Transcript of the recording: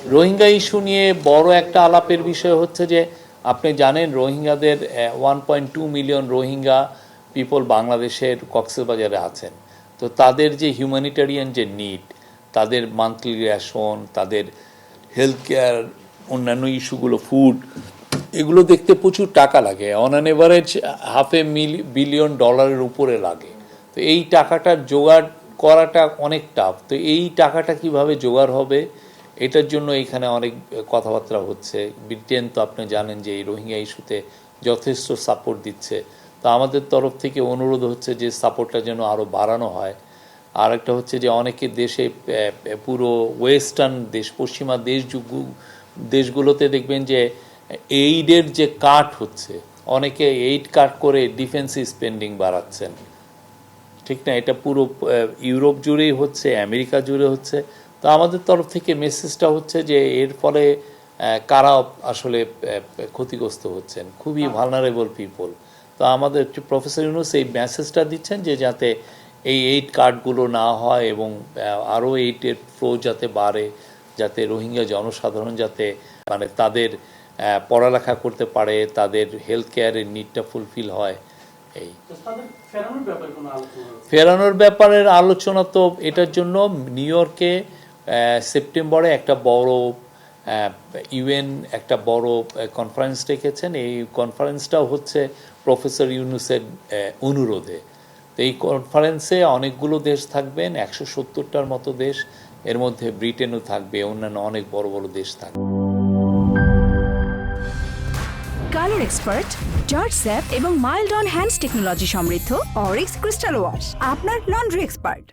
Rohingya issue নিয়ে বড় একটা আলাপের বিষয় হচ্ছে যে আপনি জানেন রোহিঙ্গাদের 1.2 মিলিয়ন রোহিঙ্গা পিপল বাংলাদেশের কক্সবাজারে আছেন। তো তাদের যে হিউম্যানিটেরিয়ান যে নিড, তাদের মান্থলি রেশন, তাদের হেলথ কেয়ার, অন্যান্য ইস্যুগুলো, ফুড, এগুলো দেখতে প্রচুর টাকা লাগে। অন অ্যান এভারেজ $500 million উপরে লাগে। তো এই টাকাটা জোগাড় করাটা অনেক টাফ। তো এই টাকাটা কিভাবে জোগাড় হবে, এটার জন্য এখানে অনেক কথাবার্তা হচ্ছে। ব্রিটেন তো আপনি জানেন যে এই রোহিঙ্গা ইস্যুতে যথেষ্ট সাপোর্ট দিচ্ছে। তো আমাদের তরফ থেকে অনুরোধ হচ্ছে যে সাপোর্টটা যেন আরও বাড়ানো হয়। আর একটা হচ্ছে যে অনেকে দেশে পুরো ওয়েস্টার্ন দেশ, পশ্চিমা দেশগুলোতে দেখবেন যে এইডের যে কাট হচ্ছে, অনেকে এইড কাট করে ডিফেন্সি স্পেন্ডিং বাড়াচ্ছেন, ঠিক না? এটা পুরো ইউরোপ জুড়েই হচ্ছে, আমেরিকা জুড়ে হচ্ছে। তো আমাদের তরফ থেকে মেসেজটা হচ্ছে যে এর ফলে কারা আসলে ক্ষতিগ্রস্ত হচ্ছেন, খুবই ভালনারেবল পিপল। তো আমাদের প্রফেসর ইউনূস এই মেসেজটা দিচ্ছেন যে যাতে এই এইড কার্ডগুলো না হয় এবং আরও এইডের ফ্লো যাতে বাড়ে, যাতে রোহিঙ্গা জনসাধারণ যাতে মানে তাদের পড়ালেখা করতে পারে, তাদের হেলথ কেয়ারের নিডটা ফুলফিল হয়। এই ফেরানোর ব্যাপারের আলোচনা তো এটার জন্য নিউ ইয়র্কে সেপ্টেম্বরে একটা বড় ইউএন একটা বড় কনফারেন্স ডেকেছেন। এই কনফারেন্সটাও হচ্ছে প্রফেসর ইউনূসের অনুরোধে। তো এই কনফারেন্সে অনেকগুলো দেশ থাকবেন, 170টার মতো দেশ, এর মধ্যে ব্রিটেনও থাকবে, অন্যান্য অনেক বড় বড় দেশ থাকবে। কালার এক্সপার্ট, জর্জ স্যাপ এবং মাইল্ড অন হ্যান্ডস টেকনোলজি সমৃদ্ধ অরিক্স ক্রিস্টাল ওয়াশ আপনার লন্ড্রি এক্সপার্ট।